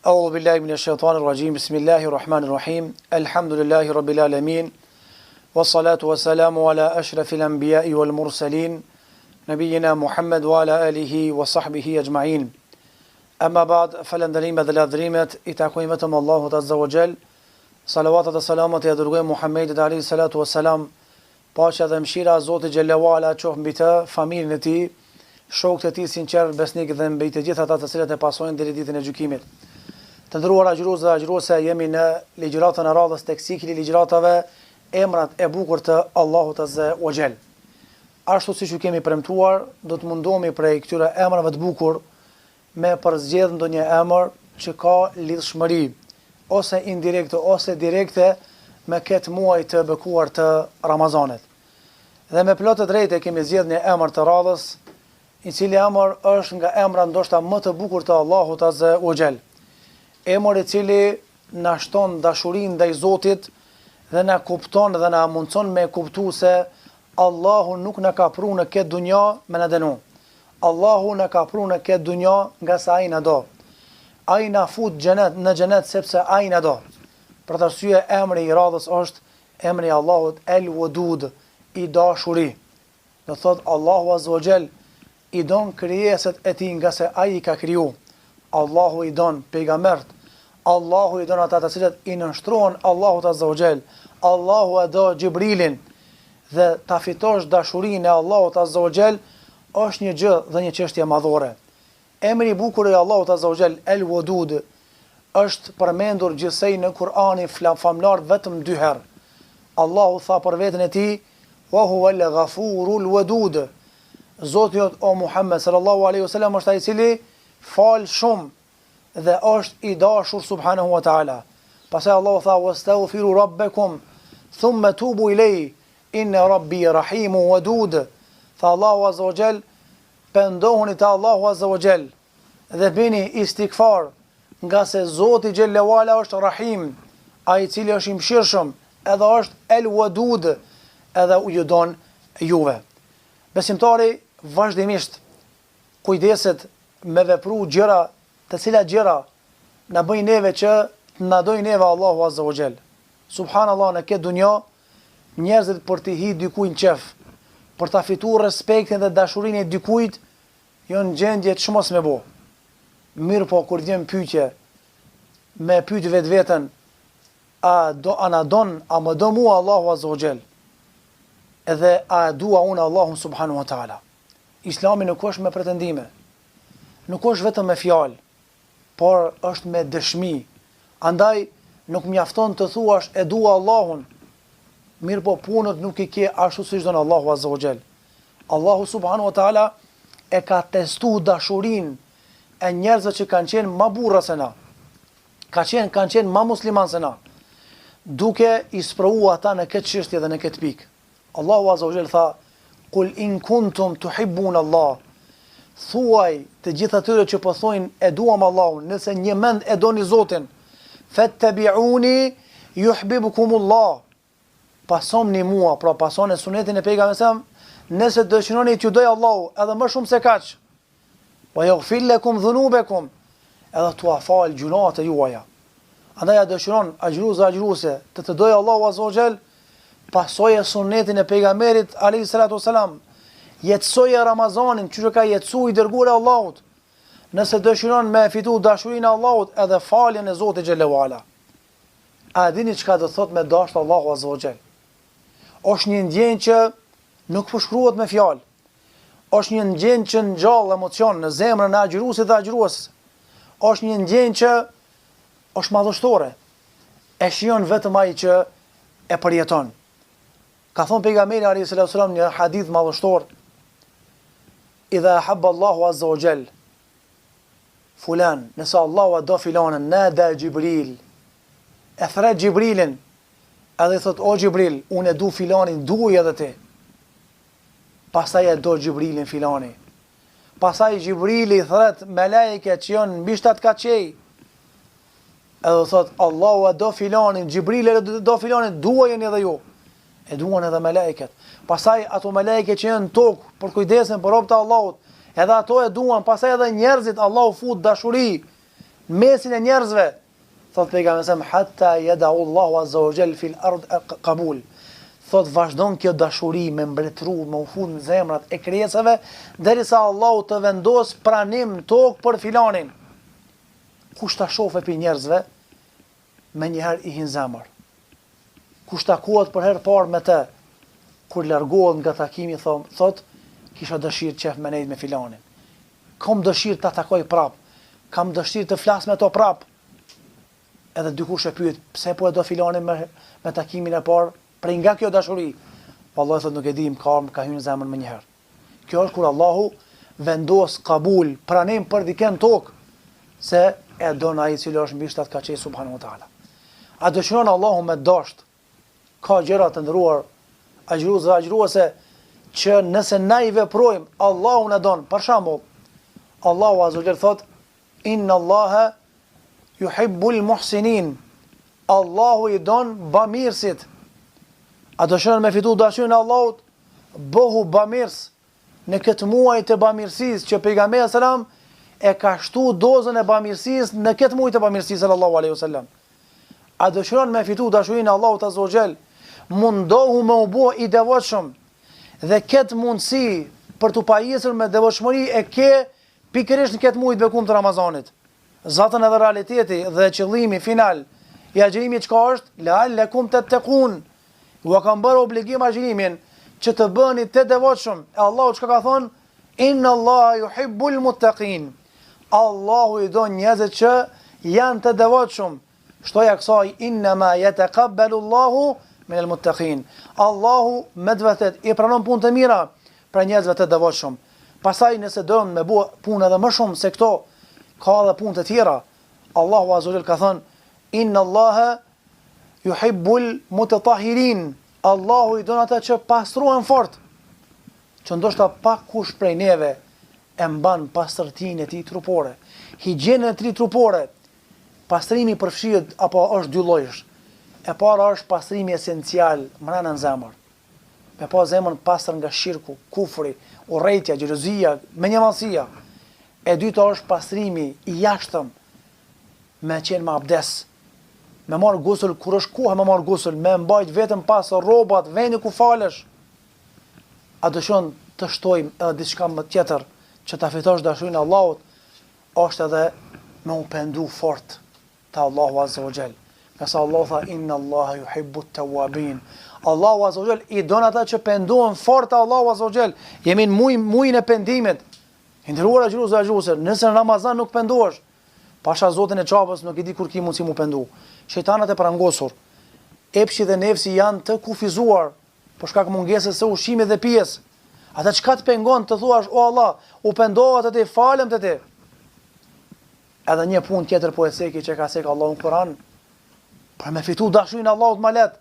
أعوذ بالله من الشيطان الرجيم بسم الله الرحمن الرحيم الحمد لله رب العالمين والصلاة والسلام على أشرف الأنبياء والمرسلين نبينا محمد وعلى آله وصحبه أجمعين أما بعد فلندريم ذا الأدريمة إتاكويمتم الله عز وجل صلوات السلامة يا درغي محمد عليه الصلاة والسلام Paqja dhe mëshira e Zotit xhallahu ala qoftë mbi të, familjen e tij, shokët e tij sinqer besnik dhe mbi të gjithë ata të cilët e pasojnë deri ditën e gjykimit. Të nderuar agjërues dhe agjëruese, jemi në ligjëratën e radhës tek cikli i ligjëratave emrat e bukur të Allahut azza wa jall. Ashtu siç ju kemi premtuar, do të mundohemi prej këtyre emrave të bukur me përzgjedh ndonjë emër që ka lidhshmëri ose indirekte ose direkte me këtë muaj të bekuar të Ramazanit. Dhe me plot të drejtë kemi zgjedhur një emër të radhës, i cili emër është nga emrat ndoshta më të bukur të Allahut azza wa jall. Emër i cili na shton dashurinë ndaj Zotit dhe na kupton dhe na mundson me kuptu se Allahu nuk na ka pru në këtë dunja me na dënu. Allahu na ka pru në këtë dunja nga sa ai na do. Ai na fut në xhenet sepse ai na do. Për të arsye emri i radhës është emri i Allahut El Wadud, i dashuri. Do thot Allahu azza wa jall i don krijesat e tij nga se ai i ka kriju. Allahu i don pejgambert. Allahu i don ata të cilët i nënshtrohen Allahut azza wa jall. Allahu e do Xhibrilin dhe ta fitosh dashurinë e Allahut azza wa jall është një gjë dhe një çështje madhore. Emri i bukur i Allahut azza wa jall El Wadud është përmendur gjithsej në Kur'anin famlar vetëm 2 herë. Allahu tha për veten e tij: "Wa huwa al-ghafurul wadud." Zoti jot o Muhammed sallallahu alaihi wasallam është ai i cili fal shumë dhe është i dashur subhanahu wa taala. Pastaj Allahu tha: "Wastaghfiru rabbakum thumma tubu ilayhi inna rabbi rahimun wadud." Tha Allahu azza wa jall, pendohuni te Allahu azza wa jall dhe bëni istighfar, nga se Zoti xhallahu ala është Rahim, ai i cili është i mëshirshëm, edhe është El Wadud, edhe ju don juve. Besimtari vazhdimisht kujdeset me vepru gjëra, të cilat gjëra na bëjnë neve që na dojë neve Allahu azza wa jall. Subhanallahu, në këtë dunjë njerëzit për të hi dikujt në qef, për ta fituar respektin dhe dashurinë e dikujt, janë gjendje të çmos me bë. Mirë po, kur vjen pyetje, me pyet vetveten, a më do mua Allahu azza wa jall? Edhe a dua unë Allahun subhanahu wa taala? Islami nuk është me pretendime, nuk është vetëm me fjalë, por është me dëshmi. Andaj nuk mjafton të thuash e dua Allahun, mirë po punët nuk i ke ashtu siç don Allahu azza wa jall. Allahu subhanahu wa taala e ka testuar dashurinë e njerëzve që kanë qenë ma burra se na, kanë qenë ma musliman se na, duke i sprovu ata në këtë çështje dhe në këtë pikë. Allahu azza wa jall tha: "Qul in kuntum tuhibbuna Allah." Thuaj të gjithë atyre që po thojnë e duam Allahun, nëse një mend e doni Zotin, fattabi'uni yuhibbukumullah. Pasoni mua, pra pasoni sunetin e pejgamberit, nëse dëshironi t'ju doj Allahu, edhe më shumë se kaq. Wa yaghfir lakum dhunubakum, edhe t'ua fal gjunat e juaja. Andaj dëshiron agjëruese të dojë Allahu azza wa jall, pasoje sunetin e pejgamberit alayhi salatu wasalam, jetësoje Ramazanin që ka jetësuar i dërguari i Allahut. Nëse dëshiron me fitu dashurinë e Allahut, edhe faljen e Zotit xhallahu ala. A dini çka do thot me dashur Allahu azza wa jall? Është një ndjenjë që nuk përshkruhet me fjalë. Është një ndjenjë që ngjall emocion në zemrën e agjëruesit dhe agjëruesës. Është një ndjenjë që është madhështore. E shijon vetëm ai që e përjeton. Ka thonë pejgamberi alayhi salatu wasallam një hadith madhështor: "Idha habba Allahu azza wa jall fulan", nëse Allahu do filanën, nada Xhibril, e thret Xhibrilin, edhe thot: "O Xhibril, unë e du filanin, duaj edhe ti." Pastaj e do Xhibrilin filani. Pastaj Xhibrili thret melekët që janë mbi 7 kaçej. Edhe thot: "Allahu e do filanin, Xhibrili e do filanin, duajeni edhe ju." E duan edhe melekët. Pastaj ato melekë që janë tokë për kujdesen për robët e Allahut, edhe ato e duan. Pastaj edhe njerëzit, Allahu fut dashuri në mesin e njerëzve, thot pejgamberi hatta yad'u Allahu azza wa jall fil ard qabul. Thot vazhdon kjo dashuri me mbretëru, me u fut në zemrat e krijesave, derisa Allahu të vendos pranim në tokë për filanin. Kush ta shohë për njerëzve, me njëherë i hin zemër. Kush takohet për herë parë me të, kur largohet nga takimi, thot, kisha dëshirë qef me nejt me filanin. Kam dëshirë të takoj prap, kam dëshirë të flas me to prap. Edhe dikush e pyet, pse po e do filanin me takimin e parë? Prej nga kjo dashuri, vallahi thot nuk e dim, ka hyrë në zemrën më njëherë. Kjo është kur Allahu vendos kabul, pranim për dikën tokë, se e don ai i cili është mbi shtat ka qej subhanahu wa taala. A dëshiron Allahu me dasht, ka gjëra të ndëruar, agjëruese që nëse na i veprojmë, Allahu na don. Për shembull, Allahu azza wa jalla thot, inna Allaha yuhibbul muhsinin. Allahu i don bamirësit. A dëshiron me fitu dashurinë e Allahut, bëhu bamirës në këtë muaj të bamirësisë që pejgamberi sallam e ka shtu dozën e bamirësisë në këtë muaj të bamirësisë sallallahu alaihi wasallam. A dëshiron me fitu dashurinë e Allahut azza wa jall, mundohu me u bë i devotshëm dhe këtë mundësi për të pajisur me devotshmëri e ke pikërisht në këtë muaj të bekum të Ramazanit. Zatën edhe realiteti dhe qëllimi final i agjërimit çka është? La'allakum tattaqun. Ua kam bërë obligim agjërimin që të bëni të devotshëm. E Allahu çka ka thonë? Inna Allaha yuhibbul muttaqin. Allahu i don njerëzit që janë të devotshëm. Shtoja kësaj innama yataqabbalu Allahu min al-muttaqin. Allahu me vërtet i pranon punë të mira për njerëzve të devotshëm. Pastaj nëse don me bë punë edhe më shumë se këto, ka edhe punë të tjera. Allahu azza wa jalla ka thonë inna Allaha yuhibbul mutatahhirin. Allahu i don ata që pastruhen fort. Që ndoshta pak kush prej neve e mban pastërtinë e tij trupore, higjienën e tij trupore. Pastrimi përfshihet apo është dy llojesh. E para është pastrimi esencial brenda në zemër. Me pa zemrën pastër nga shirku, kufri, urrëtia, xhelozia, menjëmallësia. E dyta është pastrimi i jashtëm me qenë me abdes. Me marë gusull, kur është koha me marë gusull, me mbajt vetëm pas rrobat, vendi ku falesh. A dëshon të shtojmë edhe diçka më tjetër që ta fitosh dashurinë e Allahut, është edhe me u pendu fort te Allahu azza wa jall. Qase Allahu tha inna Allaha yuhibbu at-tawwabin. Allahu azza wa jall i don ata që pendohen fort te Allahu azza wa jall. Jemi në muajin e pendimit. Ndëruara xhuruze, nëse në Ramazan nuk pendohesh, pasha Zotin e çapës nuk e di kur ki mundsi mu pendu. Shejtanat e prangosur, epshi dhe nefsi janë të kufizuar për shkak mungesës së ushqimit dhe pijes. Ata çka të pengon të thuash o Allah, u pendova te ti, falem te ti. Edhe një punë tjetër po e seki që ka sek Allahu në Kur'an, për me fitu dashurinë e Allahut më let,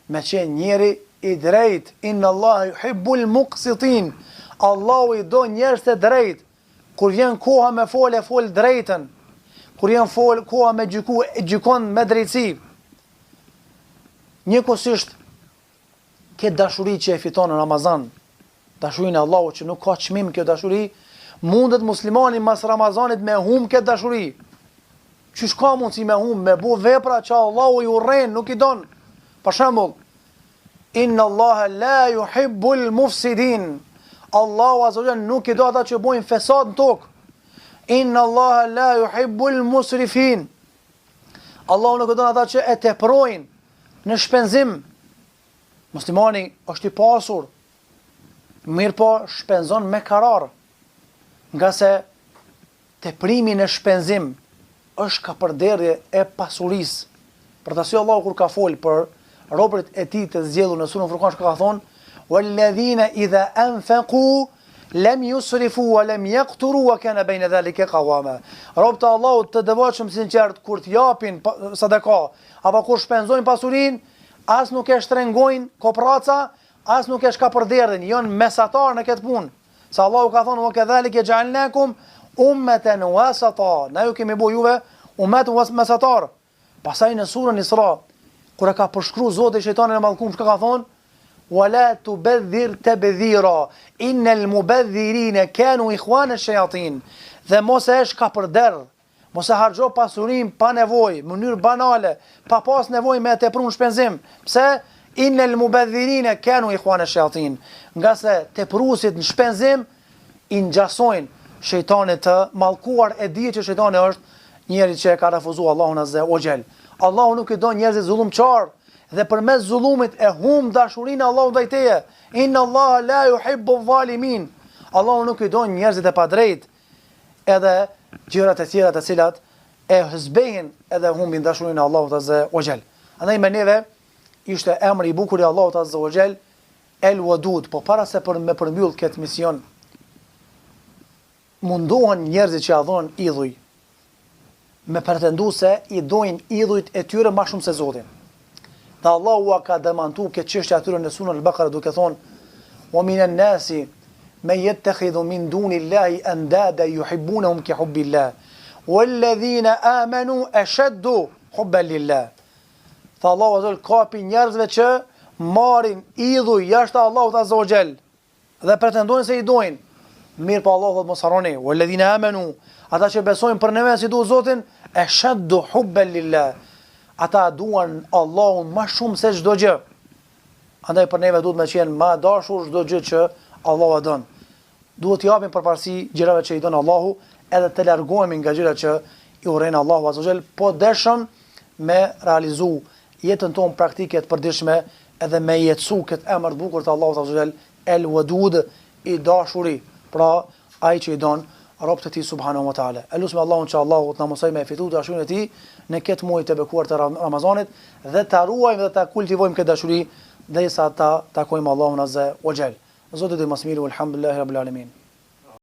me qenë njeri i drejt. Inna Allaha yuhibbul muqsitin. Allahu i do njerëz të drejt. Kur vjen koha me fol drejtën. Kur janë koha me gjyku, gjykon me drejtësi. Njëkohësisht, këtë dashuri që e fiton në Ramazan, dashurinë e Allahut që nuk ka çmim kjo dashuri, mundet muslimani mas Ramazanit me hum këtë dashuri. Qysh ka mundsi me hum, me bu vepra që Allahu i urren, nuk i don. Për shembull, inna Allaha la yuhibbul mufsidin. Allahu azza wa jalla nuk i do ata që bojnë fesad në tokë. Inna Allaha la yuhibbul musrifin. Allahu nuk do ata që e teprojnë në shpenzim. Muslimani është i pasur, mirë po shpenzon me karar, nga se teprimi në shpenzim është kapërderdhje e pasurisë. Për të arsye Allahu kur ka fol për robërit e tij të zgjedhur në surën Furqan ka thonë walladhina idha anfaqu lam yusrifu wa lam yaqturu wa kana bayna dhalika qawama. Robët e Allahut të devotshëm sinqert kur të japin sadaka apo kur shpenzojnë pasurinë, as nuk e shtrengojnë kopraca, as nuk e shkapërderdhin, janë mesatar në këtë punë. Sa Allahu ka thonë wa kadhalika ja'alnakum ummatan wasata. Na ju kemi bëu juve ummet mesatar. Pastaj në surën Isra, kur e ka përshkruar Zoti shejtanin e mallkum, çka ka thonë? Wala tubadhir tabdhira innal mubadhirina kanu ikhwana ash-shayatin. Dhe mos e shkapërder, Mos e harxho pasurinë pa nevojë, në mënyrë banale, pa pas nevojë me tepru në shpenzim. Pse? Innal mubadhirina kanu ikhwana shayatin. Nga se teprusit në shpenzim i ngjasojnë shejtanit të mallkuar, e di që shejtani është njeri që e ka refuzuar Allahun azza wa jall. Allahu nuk i don njerëzit zullumçar dhe përmes zullumit e humb dashurinë Allahut ndaj teje. Inna Allah la yuhibbu zalimin. Allahu nuk i don njerëzit e padrejt, edhe gjërat e tjera të cilat e hëzbehin edhe humbin dashurinë Allahut azza wa jall. Andaj me neve ishte emri i bukur i Allahut azza wa jall El Wadud, po para se me përmbyll këtë mision, mundohen njerëzit që adhuron idhuj me pretendu se i dojnë idhujt e tyre ma shumë se Zotin. Dhe Allahu ka demantu këtë çështje atyre në Surën Al-Baqara duke thonë: "Wa minan nasi man yattakhidhu min dunillahi andada yuhibbunahum ka hubbillah walladhina amanu ashaddu hubban lillah." Tha Allahu azza kapi njerëzve që marrin idhuj jashtë Allahut azza wa jall dhe pretendojnë se i dojnë. Mirë pa Allahu mos harroni, walladhina amanu, ata që besojnë për neve si duhet Zotin, ashaddu hubban lillah. Ata duan Allahun më shumë se çdo gjë. Andaj për neve duhet me qenë më dashur çdo gjë që Allahu e don. Duhet t'i japim përparësi gjërave që i don Allahu, edhe të largohemi nga gjërat që i urren Allahu azza wa jall, po dëshon me realizu jetën tonë praktike të përditshme, edhe me jetësu këtë emër të bukur të Allahut azza wa jall, El Wadud, i dashuri, pra ai që i don robët e tij subhanahu wa taala. Elusme Allahun që Allahu të na mësoj me fitu dashurinë e tij në këtë muaj të bekuar të Ramazanit dhe ta ruajmë dhe ta kultivojmë këtë dashuri derisa ta takojmë Allahun azza wa jall. Zoti i mëshirë, alhamdulillahi rabbil alamin.